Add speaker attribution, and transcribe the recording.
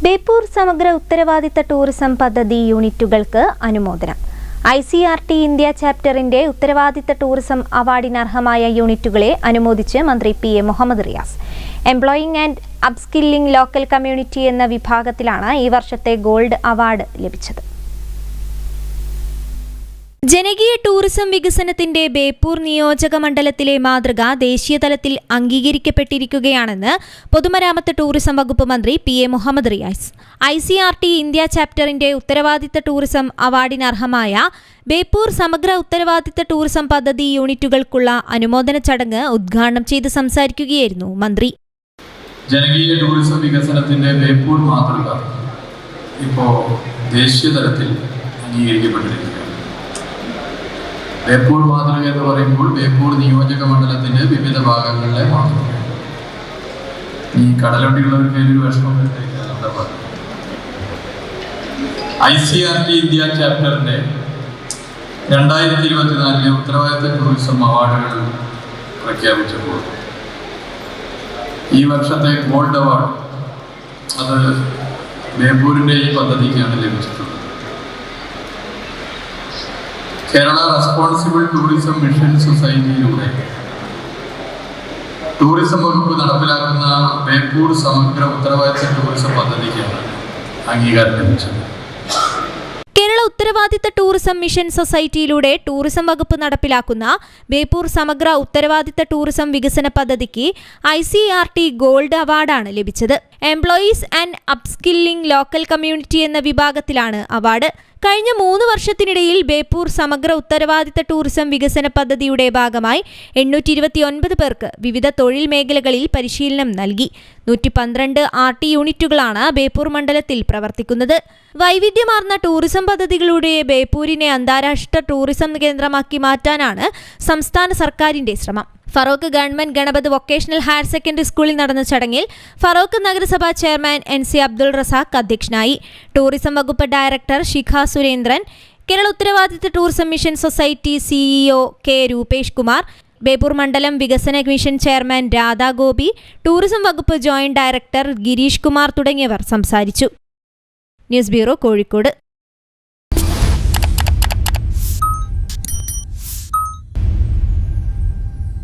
Speaker 1: ബേപ്പൂർ സമഗ്ര ഉത്തരവാദിത്ത ടൂറിസം പദ്ധതി യൂണിറ്റുകൾക്ക് അനുമോദനം. ICRT ഇന്ത്യ ചാപ്റ്ററിന്റെ ഉത്തരവാദിത്ത ടൂറിസം അവാർഡിന് അർഹമായ യൂണിറ്റുകളെ അനുമോദിച്ച് മന്ത്രി PA Muhammad Riyas. Employing and upskilling local community എന്ന വിഭാഗത്തിലാണ് ഈ വർഷത്തെ ഗോൾഡ് അവാർഡ് ലഭിച്ചത്. ജനകീയ ടൂറിസം വികസനത്തിന്റെ ബേപ്പൂർ നിയോജക മണ്ഡലത്തിലെ മാതൃക ദേശീയ തലത്തിൽ അംഗീകരിക്കപ്പെട്ടിരിക്കുകയാണെന്ന് പൊതുമരാമത്ത് ടൂറിസം വകുപ്പ് മന്ത്രി PA Muhammad Riyas. ICRT India ചാപ്റ്ററിന്റെ ഉത്തരവാദിത്ത ടൂറിസം അവാർഡിന് അർഹമായ ബേപ്പൂർ സമഗ്ര ഉത്തരവാദിത്ത ടൂറിസം പദ്ധതി യൂണിറ്റുകൾക്കുള്ള അനുമോദന ചടങ്ങ് ഉദ്ഘാടനം ചെയ്ത് സംസാരിക്കുകയായിരുന്നു മന്ത്രി.
Speaker 2: ജനകീയ ടൂറിസം വികസനത്തിന്റെ ബേപ്പൂർ മാതൃക ഇപ്പോൾ ദേശീയ തലത്തിൽ അംഗീകരിക്കപ്പെട്ടിരിക്കുകയാണ്. ബേപ്പൂർ മാതൃക എന്ന് പറയുമ്പോൾ ബേപ്പൂർ നിയോജക മണ്ഡലത്തിന്റെ വിവിധ ഭാഗങ്ങളിലെ മാതൃക. ഈ കടലൊട്ടിയുള്ളവർക്ക് ഒരു വിഷമം ICRT ഇന്ത്യ ചാപ്റ്ററിന്റെ 2024 ഉത്തരവാദിത്ത ടൂറിസം അവാർഡുകൾ പ്രഖ്യാപിച്ചപ്പോൾ ഈ വർഷത്തെ ഗോൾഡ് അവാർഡ് അത് ബേപ്പൂരിന്റെ ഈ പദ്ധതിക്കാണ് ലഭിച്ചിട്ടുള്ളത്. കേരള റെസ്പോൺസിബിൾ ടൂറിസം മിഷൻ സൊസൈറ്റിയിലൂടെ ടൂറിസം വകുപ്പ് നടപ്പിലാക്കുന്ന ബേപ്പൂർ സമഗ്ര ഉത്തരവാദിത്ത ടൂറിസം പദ്ധതിക്കാണ് അംഗീകാരം ലഭിച്ചത്.
Speaker 1: കേരള ഉത്തരവാദിത്ത ടൂറിസം മിഷൻ സൊസൈറ്റിയിലൂടെ ടൂറിസം വകുപ്പ് നടപ്പിലാക്കുന്ന ബേപ്പൂർ സമഗ്ര ഉത്തരവാദിത്ത ടൂറിസം വികസന പദ്ധതിക്ക് ICRT ഗോൾഡ് അവാർഡാണ് ലഭിച്ചത്. Employees and upskilling local community എന്ന വിഭാഗത്തിലാണ് അവാർഡ്. കഴിഞ്ഞ 3 വർഷത്തിനിടയിൽ ബേപ്പൂർ സമഗ്ര ഉത്തരവാദിത്ത ടൂറിസം വികസന പദ്ധതിയുടെ ഭാഗമായി 829 പേർക്ക് വിവിധ തൊഴിൽ മേഖലകളിൽ പരിശീലനം നൽകി. 112 RT യൂണിറ്റുകളാണ് ബേപ്പൂർ മണ്ഡലത്തിൽ പ്രവർത്തിക്കുന്നത്. വൈവിധ്യമാർന്ന ടൂറിസം പദ്ധതികളുടെ ബേപ്പൂരിനെ അന്താരാഷ്ട്ര ടൂറിസം കേന്ദ്രമാക്കി മാറ്റാനാണ് സംസ്ഥാന സർക്കാരിന്റെ ശ്രമം. Feroke government Ganapath vocational higher secondary സ്കൂളിൽ നടന്ന ചടങ്ങിൽ ഫറോക്ക് നഗരസഭാ ചെയർമാൻ NC അബ്ദുൾ റസാഖ് അധ്യക്ഷനായി. ടൂറിസം വകുപ്പ് ഡയറക്ടർ ശിഖ സുരേന്ദ്രൻ, കേരള ഉത്തരവാദിത്ത tourism mission society CEO K Rupesh Kumar, Beypore മണ്ഡലം വികസന mission chairman Radha Gopi, tourism വകുപ്പ് ജോയിന്റ് ഡയറക്ടർ ഗിരീഷ് കുമാർ തുടങ്ങിയവർ സംസാരിച്ചു. News bureau, Kozhikode.